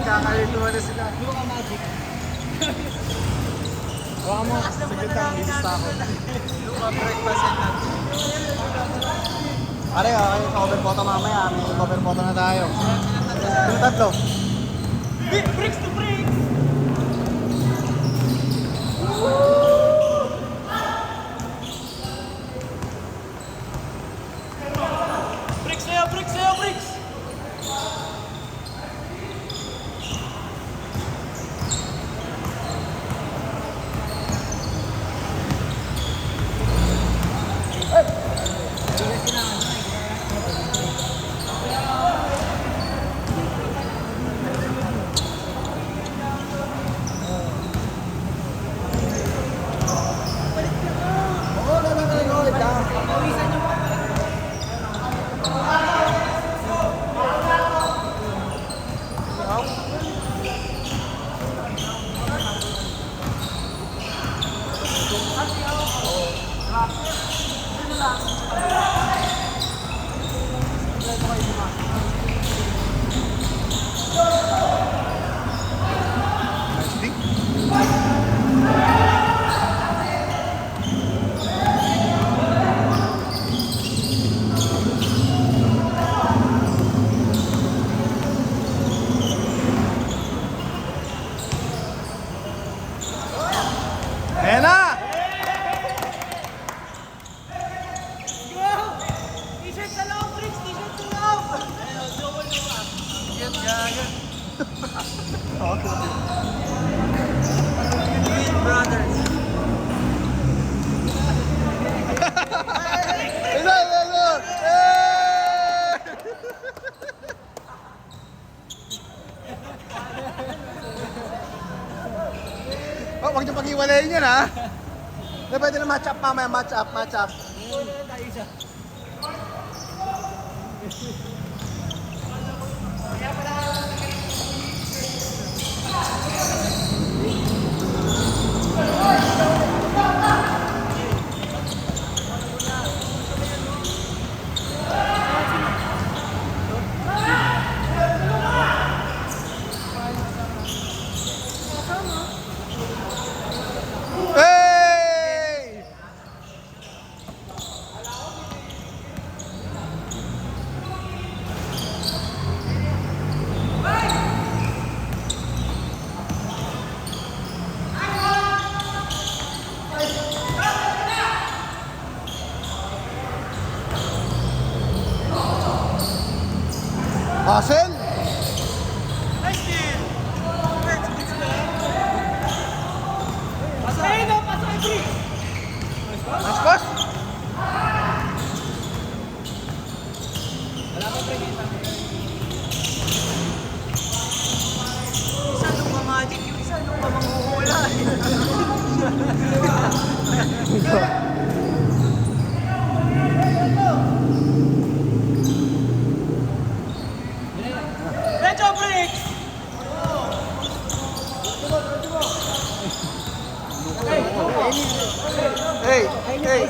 Kakalituan na sila. Huwag mo, saglit lang, ilista ako. Luka breakfast and lunch. Pare, okay, sa cover photo mamaya. May cover photo na tayo. Yung tatlo. Bricks to bricks! Bricks sa'yo, bricks sa'yo, bricks! Ayan na! T-shirt sa loob, bricks! T-shirt sa loob! Yan, yan. Brothers! Isa, isa, isa! Oh, huwag niyo pag-iwalayin yun, ha? Pwede na match up mamaya, match up, match up. Hey! Hassel? Nice deal! Bricks, bricks na lang. Pasay na, pasay, bricks! Nice pass? Isa nung magic, yung isa nung mamanghuhula. Retro bricks! Hey, hey.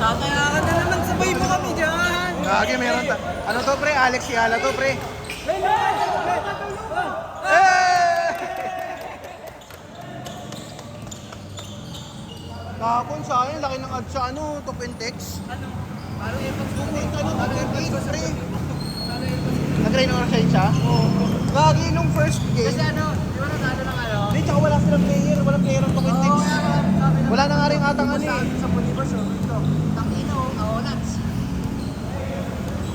Tatayakan na naman, sabay mo kami dyan! Gagi, meron ta. Ano to, pre? Alex Yala to, pre. Hey! Eh! Kahapon sa akin, laki ng ad sa ano, to Pentex. Ano? Parang yung Dumit ano, mag-8, pre. Nag-rain or shine siya? Oo. Gagi nung first game. Kasi ano, di ba natalo ng ano? Hindi, tsaka wala silang player. Walang player ang to Pentex. Wala na nga rin atang ano eh. Sa Bolivas, ito. Tangino, Aolats.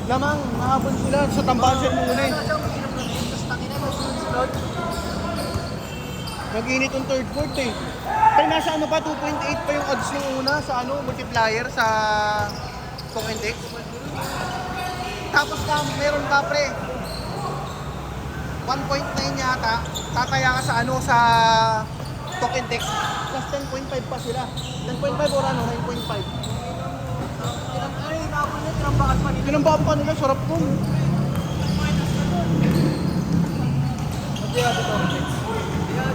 Lamang, nahabol sila sa tambasan muna eh. Siya, mag-inom na din. Tapos tangina, magsunod-sunod. Nag-init yung third fourth eh. Pero nasa ano pa, 2.8 pa yung odds nung una sa ano, multiplier sa Pentex. Tapos ka, meron ka pre. 1.9 yata, tataya ka sa ano, sa Talk and text. Plus 10.5 pa sila. 10.5 or ano, 9.5. Ay, inabot niya, tinambakan pa nila. Tinambakan pa nila, sarap po.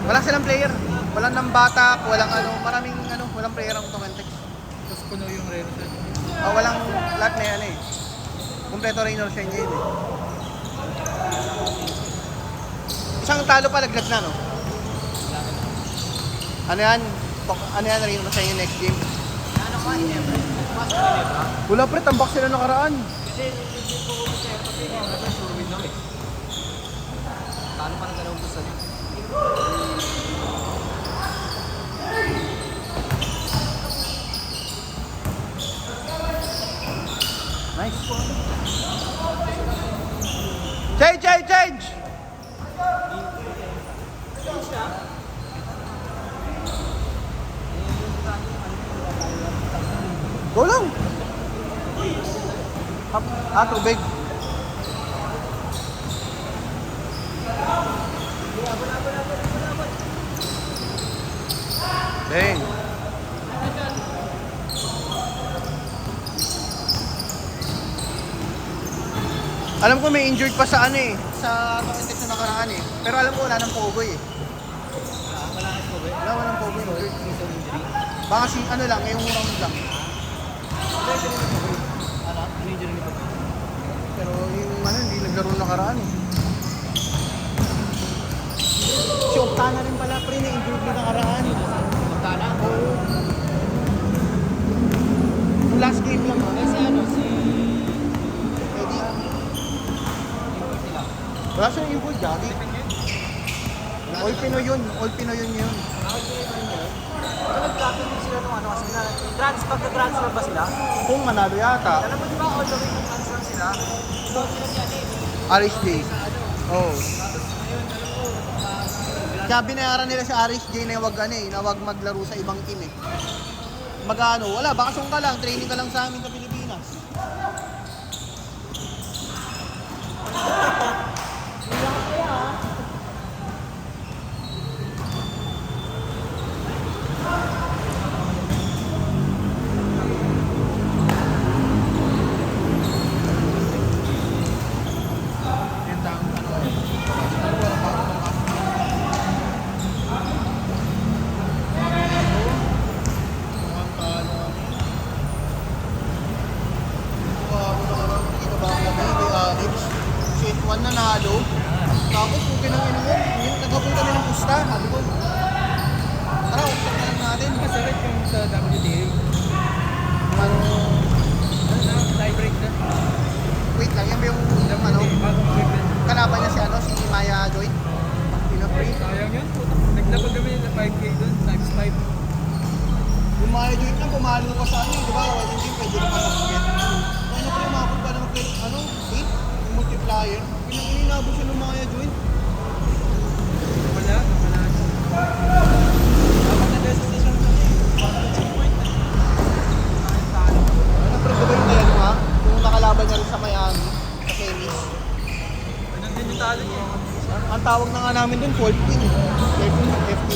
Wala silang player. Walang nang batak, walang ano, maraming ano, walang player ang Talk and text. Tapos puno yung reno siya. Walang lahat na yan eh. Kompleto Raynor siya yun eh. Isang talo pa, laglag na no? Ano yan? Ano yan, Raynor sa inyo next game? Ano ka, Inebra? Mas ka Inebra? Wala pre, tambak sila nakaraan. Kasi hindi ko kumisa pati Inebra, sure win daw eh. Talo pa ng dalawang gusto niya. Nice. Change! Go lang! Tubig. Dang. Alam ko may injured pa sa ano eh, sa Talk na nakaraan eh. Pero alam ko wala nang Pogoy eh. Wala ka po ba? Walang Pogoy injured. Minsan injury. Baka si ano lang, ngayong urang lang. Ano? Injury ni Papa. Pero yung ano, hindi naglaro nakaraan eh. Si Octana rin pala pre, na-injured na nakaraan. Magkala? Oo. Yung last game lang ha. Kasi ano, si... Eddie. Import nila. Wala siyang injured, Gagi. All Pinoy yun yun. Bakit yun yun? Ito nag-captain sila nung ano kasi pagka-transfer ba sila? Kung manalo yata, Alam mo di ba all the way nung transfer sila? Ito sila siya eh. RSJ. Oh. Kaya binayaran nila si RSJ na wag ano eh, na wag maglaro sa ibang team eh. Magano, wala, bakasyon ka lang, training ka lang sa amin sa Pilipinas. Shit, 1 nanalo. Tapos kung pinangin mo, nagkabong kami ng pusta. Sabi ko, tara, usap na lang natin. Masakit yung sa WTA. Ano, Ano na? Tie break na. wait lang, yan ba yung ano, Bagong equipment. kalaban niya si ano, si Maya Joy. Pinapray. Sayang yan. Naglapag kami na 5K doon, times 5. Yung Maya Joy lang, pumalo ka sa ano, di ba? Wala hindi, pwede na masakit. Ano ko yung mapag pa naman kay, ano, 8? Yung multiplier. Pinag-inabo siya ng Maya Joy. Wala. Dapat na destination kami. 1 point na. Ano, pero ba yung kaya ha? Yung nakalaban niya rin sa Miami, sa semis. Anong din yung talo niya? Ang tawag na nga namin dun, 12 pin. 13 FQ.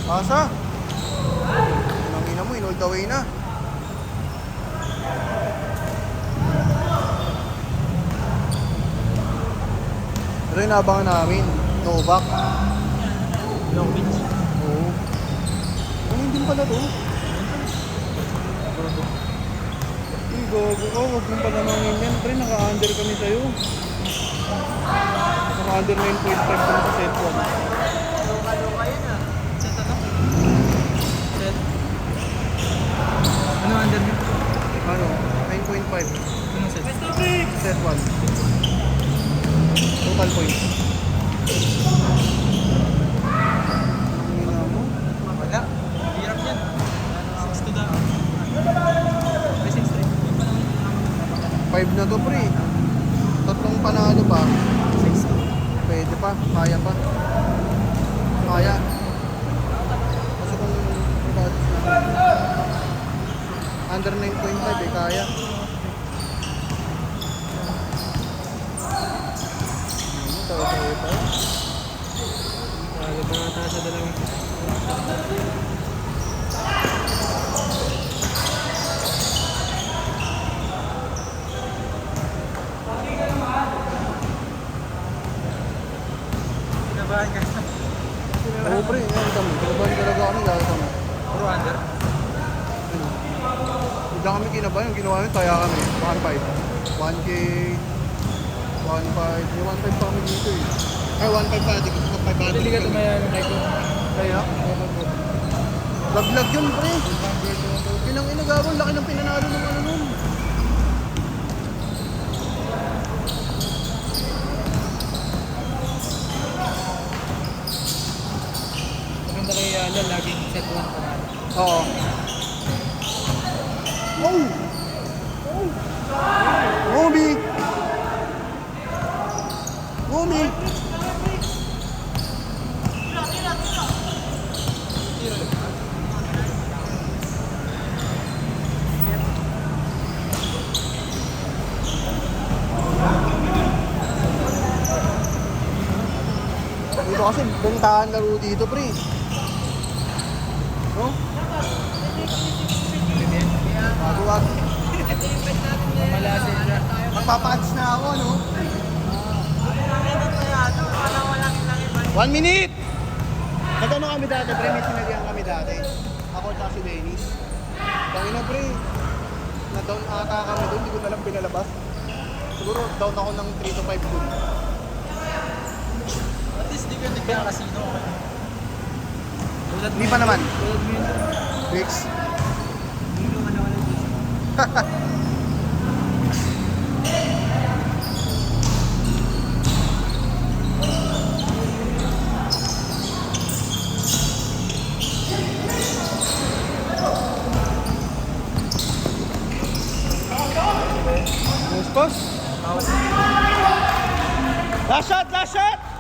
Pasa. Ang ina mo, inold away na. Pero inabangan namin, Novak. Long Beach. Oo. Ano din pala to? Uy, gogo ko. Huwag mong pala mangin yan. Pre, naka-under kami sa'yo. Naka-under 9.5 kami sa set 1. Loka yun ah. Set ano? Set. Ano under niyo? Ano? 9.5. Anong set? Set 1. Total points. Ang ina mo. Wala. Hirap yan. 6 to the... May 6 to 5 na to, pre. Tatlong panalo pa. 6 to. Pwede pa. Kaya pa. Kaya. Kasi kung under 9.5 eh, kaya. Kinabahan ka. Oo pre, nakita mo. Kinabahan talaga kami, nakita mo. Puro under. Hindi kami kinabahan, yung ginawa namin, kaya kami. 1.5. 1K, 1.5. May 1.5 pa kami dito eh. Ay, 1.5 pa, 500. Hindi ka tumaya ng Nico. Kaya? Laglag yun pre. Pinang inagawang, laki ng pinanalo ng ano nun. Maganda kay Yala, laging set 1 pa. Oo. Oh! Oh! Obi! Obi! Dito kasi bentahan laro dito, pre. No? Wag. Malasin siya. Magpapa-ads na ako, no? 1 minute! Nagano kami dati, pre. May sinalihan kami dati. Ako at si Dennis. Tangina, pre. Na-down ata kami doon. Hindi ko nalang pinalabas. Siguro down ako ng 3 to 5 doon. At least di ka nagkakasino. Hindi pa naman. Tulad mo yun. Next. Hindi mo manawalan. Next pass. Last shot! Last shot!